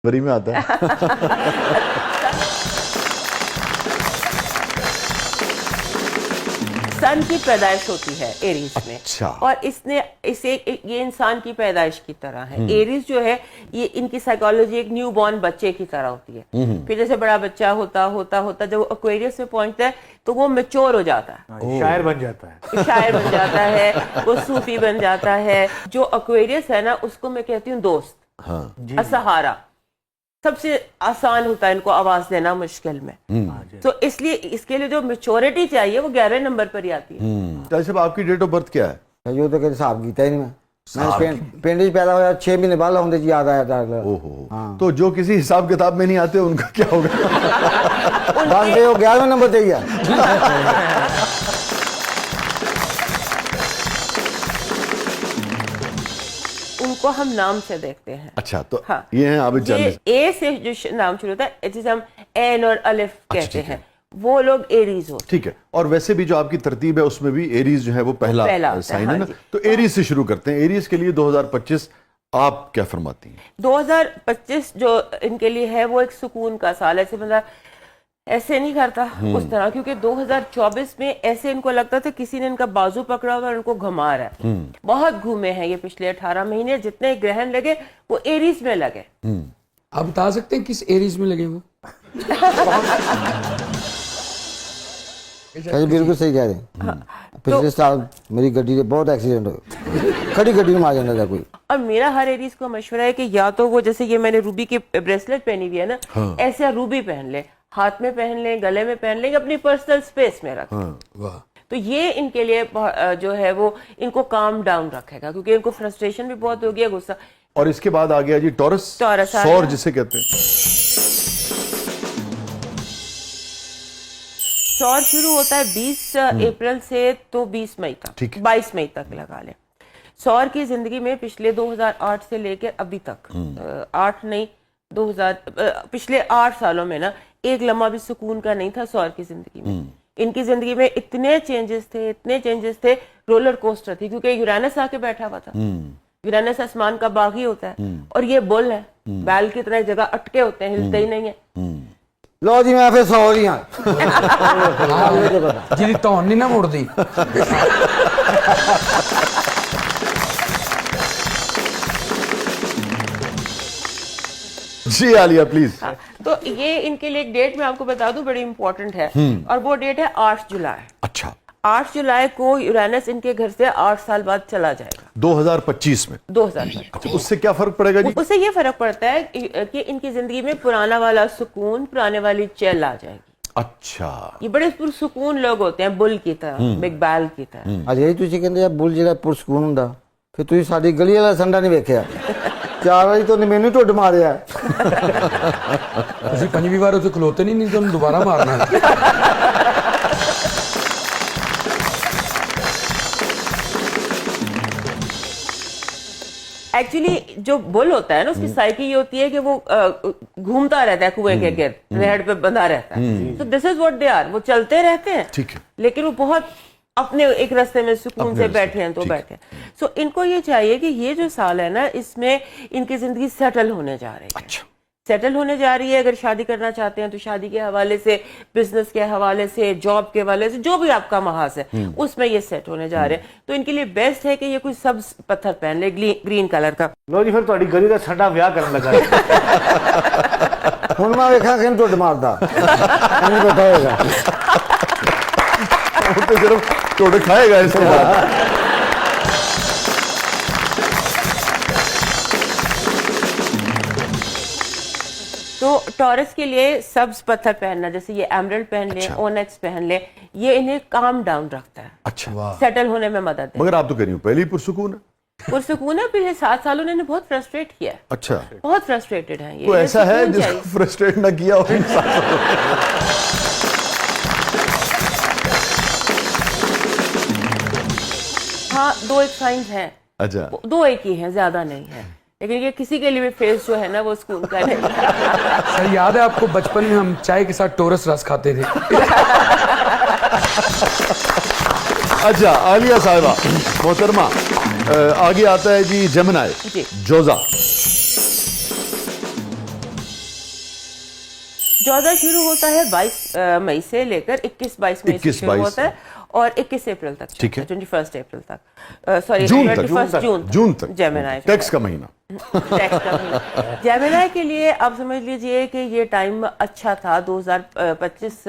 जनवरी में आता है। सन की पैदाइश होती है एरीज में। अच्छा। और ये इंसान की पैदाइश की तरह है। एरीज जो है ये इनकी साइकोलॉजी एक न्यू बॉर्न बच्चे की तरह होती है। फिर जैसे बड़ा बच्चा होता जब वो एक्वेरियस में पहुंचता है तो वो मैच्योर हो जाता है, शायर बन जाता है, शायर बन जाता है, वो सूफी बन जाता है। जो एक्वेरियस है ना उसको मैं कहती हूँ दोस्त, हाँ। असहारा। सबसे आसान होता है इनको आवाज देना मुश्किल में। तो इसलिए इसके लिए जो मैच्योरिटी चाहिए वो 11वें नंबर पर ही आती है। चाचा साहब आपकी डेट ऑफ बर्थ क्या है? जो तो कभी हिसाब किया ही नहीं मैं पिंड ही पैदा होया 6 महीने बाद होंगे जी याद आया था। ओहो। तो जो किसी हिसाब किताब में नहीं आते उनका क्या होगा? बस वो 11वें नंबर पे ही है। उनको हम नाम से देखते हैं। अच्छा, तो हाँ, ये है आबिद ये चांद। ए से जो नाम शुरू होता है जिसे हम एन और अलिफ कहते ठीक है। हैं, वो लोग एरीज होते ठीक है। और वैसे भी जो आपकी तरतीब है उसमें भी एरीज जो है वो पहला होता साइन है, है ना। हाँ जी। तो एरीज से शुरू करते हैं। एरीज के लिए 2025 आप क्या फरमाती हैं? 2025 जो इनके लिए है वो एक सुकून का साल है। ऐसे मतलब ऐसे नहीं करता उस तरह, क्योंकि 2024 में ऐसे इनको लगता था किसी ने इनका बाजू पकड़ा हुआ और इनको घुमा रहा है। बहुत घूमे हैं ये पिछले 18 महीने। जितने ग्रहण लगे वो एरीज में लगे। आप बता सकते हैं किस एरीज में लगे वो? बिल्कुल सही कह रहे हैं। पिछले साल मेरी गड्डी से बहुत एक्सीडेंट हो, खड़ी गड्डी में मार जाना था कोई। और मेरा हर एरीज को मशवरा है कि या तो वो जैसे ये मैंने रूबी की ब्रेसलेट पहनी हुई है ना, ऐसे रूबी पहन ले, हाथ में पहन ले, गले में पहन ले, अपनी पर्सनल स्पेस में रख। वाह। तो ये इनके लिए जो है वो इनको काम डाउन रखेगा, क्योंकि इनको फ्रस्ट्रेशन भी बहुत हो गया, गुस्सा। और इसके बाद आ गया जी टॉरस। टॉरस आ सौर गया। जिसे कहते हैं। सौर शुरू होता है 20 अप्रैल से तो 20 मई ठीक तक, है। 22 मई तक लगा लें। सौर की जिंदगी में पिछले 2008 से लेकर अभी तक 8 नहीं 2000 पिछले 8 सालों में ना एक लम्हा भी सुकून का नहीं था सौर की जिंदगी में। इनकी जिंदगी में इतने चेंजेस थे, रोलर कोस्टर थी, क्योंकि यूरेनस आके बैठा हुआ था। यूरेनस आसमान का बागी होता है और ये बुल है, बैल की तरह जगह अटके होते हैं, हिलते ही नहीं है। लो जी मैं फिर 100 ही हाँ। ਜਿਹਦੀ ਧੌਣ ਨਹੀਂ ਨਾ ਮੁੜਦੀ। जी आलिया प्लीज। तो ये इनके लिए एक डेट मैं आपको बता दूं बड़ी इंपॉर्टेंट है, और वो डेट है 8 जुलाई। अच्छा, 8 जुलाई को यूरेनस इनके घर से 8 साल बाद चला जाएगा, 2025 में। 2000। अच्छा, उससे क्या फर्क पड़ेगा जी? उससे ये फर्क पड़ता है कि इनकी जिंदगी में पुराना वाला सुकून, पुराने वाली चैल आ जाएगी। अच्छा, ये बड़े पुरसुकून लोग होते हैं, बुल की तरह, बिग बैल की तरह। अजय ਤੁਸੀਂ ਕਹਿੰਦੇ ਆ ਬੁੱਲ ਜਿਹੜਾ ਪੁਰਸਕੂਨ ਹੁੰਦਾ, ਫਿਰ ਤੁਸੀਂ ਸਾਡੀ ਗਲੀ ਵਾਲਾ ਸੰਡਾ ਨਹੀਂ ਵੇਖਿਆ। 4 ਵਾਰੀ ਤੋਂ ਮੈਨੂੰ ਢੁੱਡ ਮਾਰਿਆ। ਤੁਸੀਂ ਪੰਜਵੀਂ ਵਾਰ ਉੱਥੇ ਖਲੋਤੇ ਨਹੀਂ ਤੁਹਾਨੂੰ ਦੁਬਾਰਾ ਮਾਰਨਾ ਹੈ। एक्चुअली जो बुल होता है ना उसकी साइकी ये होती है कि वो घूमता रहता है कुएं के गिर्द, रेहड़ पे बंधा रहता है। तो this is what they are. वो चलते रहते हैं, ठीक है, लेकिन वो बहुत अपने एक रास्ते में सुकून से बैठे हैं तो बैठे हैं। सो इनको ये चाहिए कि ये जो साल है ना इसमें इनकी जिंदगी सेटल होने जा रही है। अच्छा, सेटल होने जा रही है। अगर शादी करना चाहते हैं तो शादी के हवाले से, बिजनेस के हवाले से, जॉब के हवाले से, जो भी आपका महाज है उसमें ये सेट होने जा रहे हैं। तो इनके लिए बेस्ट है कि ये कोई सब्ज पत्थर पहन ले, ग्रीन कलर का। लो जी फिर ਤੁਹਾਡੀ ਗਲੀ ਦਾ ਸੰਡਾ ਵਿਆਹ ਕਰਨ ਲੱਗਾ ਹੁਣ ਮੈਂ ਵੇਖਾਂ ਕਿਹਨੂੰ ਢੁੱਡ ਮਾਰਦਾ। ਨਹੀਂ ਬੈਠਾ ਹੋਏਗਾ। वो तो सिर्फ टोटे खाएगा इसके बाद। तो टॉरस के लिए सब्ज पत्थर पहनना, जैसे ये एमरल्ड पहन ले, ओनेक्स पहन ले, ये इन्हें काम डाउन रखता है, अच्छा, सेटल होने में मदद है। मगर आप तो कह रही हो पहले ही पुरसुकून है। पुरसुकून है, पिछले 7 सालों ने इन्हें बहुत फ्रस्ट्रेट किया है, अच्छा, बहुत फ्रस्ट्रेटेड है ये। तो ऐसा है सुकून जिसको फ्रस्ट्रेट ना किया हो इंसान। हाँ, 2 एक साइंस हैं। अच्छा, 2 एक ही हैं, ज्यादा नहीं है, लेकिन ये किसी के लिए भी फेस जो है ना वो सुकून का नहीं। सर याद है आपको बचपन में हम चाय के साथ टोरस रस खाते थे? अच्छा आलिया साहिबा मोहतरमा, आगे आता है जी जेमिनी, जी। जोजा। जोजा शुरू होता है 22 मई से लेकर 21-22 मई से 21-22 शुरू होता है और 21 अप्रैल तक, ठीक है। 21 अप्रैल तक, सॉरी जून तक, 21 जून तक जेमिनी टैक्स का महीना। जेमिनी के लिए आप समझ लीजिए कि ये टाइम अच्छा था, 2025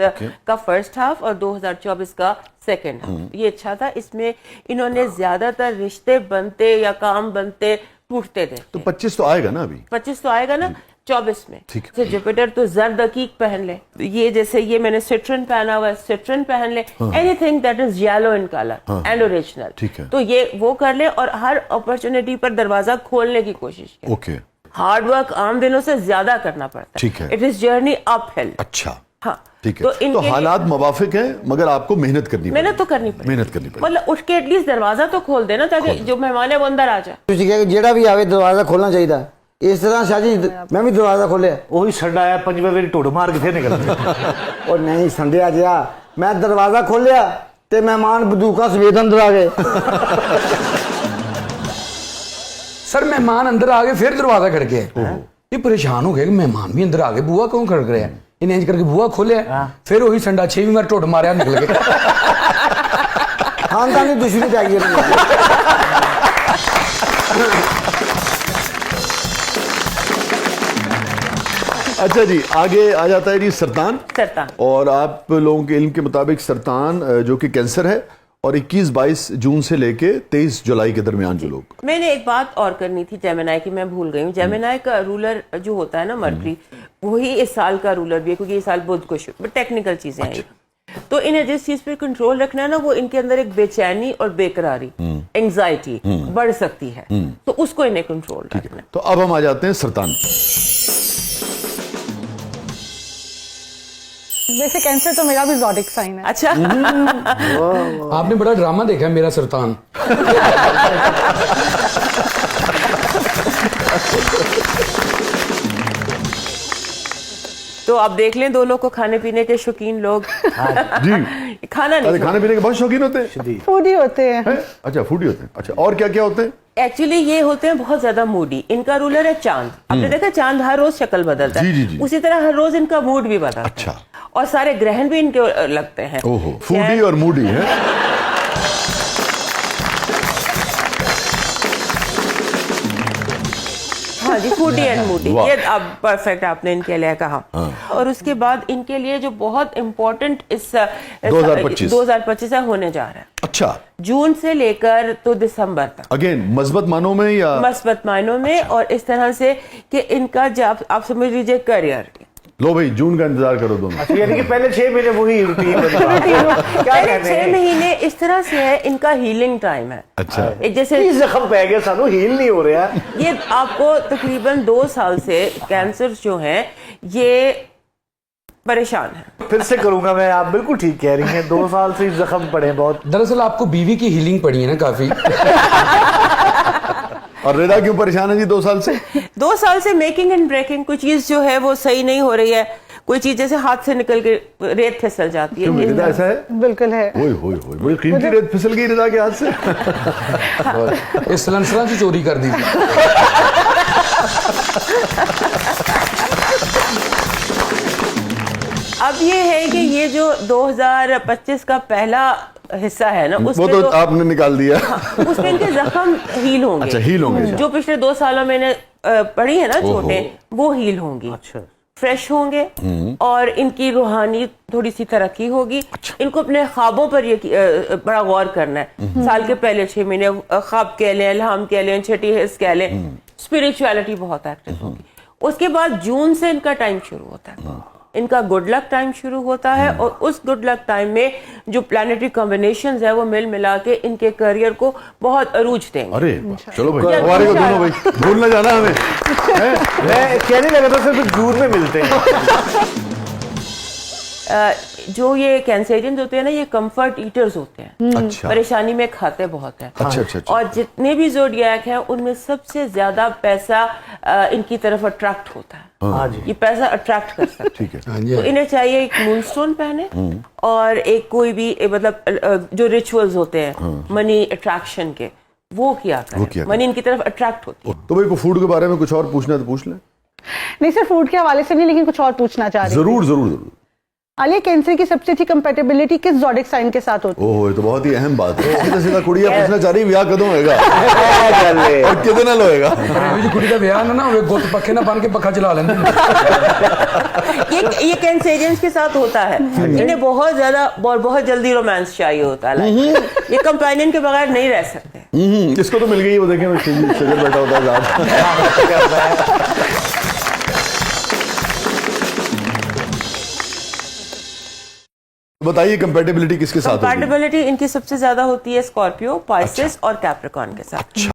का फर्स्ट हाफ और 2024 का सेकेंड हाफ, ये अच्छा था। इसमें इन्होंने ज्यादातर रिश्ते बनते या काम बनते टूटते थे। तो 25 तो आएगा ना अभी, 25 तो आएगा ना 24 में। ठीक है। तो जुपिटर तो जर्द अकीक पहन ले, ये जैसे ये मैंने सिट्रन पहना हुआ है, सिट्रन पहन ले, anything that is yellow in colour and original, ठीक है। तो ये वो कर ले और हर अपॉर्चुनिटी पर दरवाजा खोलने की कोशिश करे। ओके, हार्ड वर्क आम दिनों से ज्यादा करना पड़ता है, ठीक है। It is journey up hill. अच्छा, हाँ, ठीक है। तो तो इनके हालात मुवाफिक हैं मगर आपको मेहनत करनी पड़ेगी। मेहनत तो करनी पड़ेगी, मेहनत करनी पड़ेगी। मतलब उठ के एटलीस्ट दरवाजा तो खोल देना ताकि जो मेहमान है वो अंदर आ जाए। ਤੁਸੀਂ ਕਿਹਾ ਕਿ ਜਿਹੜਾ ਵੀ ਆਵੇ ਦਰਵਾਜ਼ਾ ਖੋਲਣਾ ਚਾਹੀਦਾ। ਇਸ ਤਰ੍ਹਾਂ ਸ਼ਾਹ ਜੀ ਮੈਂ ਵੀ ਦਰਵਾਜ਼ਾ ਖੋਲਿਆ। ਉਹੀ ਸੰਡਾ ਆਇਆ 5ਵੇਂ ਵਾਰੀ ਢੁੱਡ ਮਾਰ ਕੇ ਫੇਰ ਨਿਕਲਦਾ। ਉਹ ਨਹੀਂ ਸੰਡਿਆ ਜਿਹਾ, ਮੈਂ ਦਰਵਾਜ਼ਾ ਖੋਲਿਆ ਤੇ ਮਹਿਮਾਨ ਬੰਦੂਕਾਂ ਸਵੇਦ ਅੰਦਰ ਆ ਗਏ। सर मेहमान अंदर आ गए फिर दरवाजा खड़के ये परेशान हो गए कि मेहमान भी अंदर आ गए, बुआ क्यों खड़क रहे हैं? इन्हें इंज करके बुआ खोलिया, फिर वही संडा 6वीं बार टोट मारिया निकल गए। खानदानी दुश्मनी पै गई उन्हें। अच्छा जी, आगे आ जाता है जी सरतान। सरतान, और आप लोगों के इल्म के मुताबिक सरतान जो कि कैंसर है और 21-22 जून से लेके 23 जुलाई के दरमियान जो लोग। मैंने एक बात और करनी थी जेमिनी की, मैं भूल गई हूँ। जेमिनी का रूलर जो होता है ना मरकरी, वही इस साल का रूलर भी है क्योंकि इस साल बुध को टेक्निकल चीजें हैं। तो इन्हें जिस चीज पे कंट्रोल रखना है ना, वो इनके अंदर एक बेचैनी और बेकरारी, एंजाइटी बढ़ सकती है, तो उसको इन्हें कंट्रोल रखना है। तो अब हम आ जाते हैं सरतान। वैसे कैंसर तो मेरा भी ज़ोडिक साइन है। अच्छा, आपने बड़ा ड्रामा देखा है मेरा सरतान। तो आप देख लें दोनों को खाने पीने के शौकीन लोग। जी, खाना अरे नहीं, खाने पीने के बहुत शौकीन होते हैं। फूडी होते हैं। हैं? अच्छा, फूडी होते हैं। अच्छा, और क्या क्या होते हैं? एक्चुअली ये होते हैं बहुत ज्यादा मूडी। इनका रूलर है चांद। आपने देखा चांद हर रोज शक्ल बदलता है, जी, जी, जी। उसी तरह हर रोज इनका मूड भी बदलता है। अच्छा। और सारे ग्रहण भी इनके लगते हैं। ओहो, फूडी और मूडी है। हाँ जी, फूडी एंड मूडी, वाह। ये अब परफेक्ट आपने इनके लिए कहा। और उसके बाद इनके लिए जो बहुत इम्पोर्टेंट इस 2025 से होने जा रहा है, अच्छा, जून से लेकर तो दिसंबर तक, अगेन मस्बत मानों में या मस्बत मायनों में। और इस तरह से कि इनका जब आप समझ लीजिए करियर, लो भाई जून का इंतजार करो दोनों। यानी कि पहले 6 महीने वही रूटीन क्या पहले कहते 6 हैं, महीने इस तरह से है, इनका हीलिंग टाइम है। अच्छा, एक जैसे जख्म पै गया सानू हील नहीं हो रहा। ये आपको तकरीबन 2 साल से कैंसर जो है ये परेशान है। फिर से करूंगा मैं, आप बिल्कुल ठीक कह रही हैं, 2 साल से जख्म पड़े बहुत। दरअसल आपको बीवी की हीलिंग पड़ी है ना काफी। और रेदा क्यों परेशान है जी 2 साल से? 2 साल से मेकिंग एंड ब्रेकिंग, कोई चीज जो है वो सही नहीं हो रही है, कोई चीज जैसे हाथ से निकल के रेत फिसल जाती क्यों है। रेदा ऐसा है? बिल्कुल है। ओए होए होए, बड़ी कीमती रेत फिसल गई रेदा के हाथ से। इस सलंसरा की चोरी कर दी। अब ये है कि ये जो 2025 का पहला हिस्सा है ना, वो उसमें तो आपने निकाल दिया। उसमें इनके जख्म हील होंगे। अच्छा, हील होंगे। जो पिछले 2 सालों में पड़ी है ना छोटे, वो हील होंगी, अच्छा, फ्रेश होंगे और इनकी रूहानी थोड़ी सी तरक्की होगी। इनको अपने ख्वाबों पर ये बड़ा गौर करना है। साल के पहले 6 महीने ख्वाब कह लें, इल्हाम कह लें, छठी हिस्स कह लें, स्पिरिचुअलिटी बहुत एक्टिव होगी। उसके बाद जून से इनका टाइम शुरू होता है, इनका गुड लक टाइम शुरू होता है। और उस गुड लक टाइम में जो प्लैनेटरी कॉम्बिनेशंस है वो मिल मिला के इनके करियर को बहुत अरूज देंगे। अरे चलो भाई, हमारे को दोनों भाई भूल ना जाना हमें। मैं कहने लगा था सिर्फ जून में मिलते हैं। जो ये कैंसरियंस होते हैं ना, ये कंफर्ट ईटर्स होते हैं। अच्छा, परेशानी में खाते बहुत है। अच्छा, अच्छा, अच्छा। और जितने भी ज़ोडिएक हैं उनमें सबसे ज्यादा पैसा इनकी तरफ अट्रैक्ट होता है। हाँ जी, ये पैसा अट्रैक्ट कर सकते हैं। ठीक है। तो इन्हें चाहिए एक मूनस्टोन पहने और एक कोई भी मतलब जो रिचुअल्स होते हैं मनी अट्रैक्शन के, वो किया करें। मनी इनकी तरफ अट्रैक्ट होती है। तो भाई को फूड के बारे में कुछ और पूछना है तो पूछ लें। नहीं सिर्फ फूड के हवाले से नहीं, लेकिन कुछ और पूछना चाह रही जरूर जरूर जरूर। आलिया, कैंसर की सबसे अच्छी कंपेटेबिलिटी किस ज़ोडिक साइन के साथ होती है? ओह, ये तो बहुत ही अहम बात है। सीधा सीधा कुड़िया पूछना चाह रही ब्याह कदों होएगा और कितने नाल होएगा। पर जी कुड़ी का ब्याह ना होवे, गुत पखे ना बन के पखा चला लेंगे। ये कैंसेरियंस के साथ होता है, इन्हें बहुत ज्यादा बहुत जल्दी रोमांस चाहिए होता है। ये कंपेनियन के बगैर नहीं रह सकते। इसको तो मिल गई, वो देखें शजर बैठा होता है साथ। बताइए कंपैटिबिलिटी किसके साथ होगी? कंपैटिबिलिटी इनकी सबसे ज्यादा होती है स्कॉर्पियो, पाइसेस और कैप्रिकॉर्न के साथ।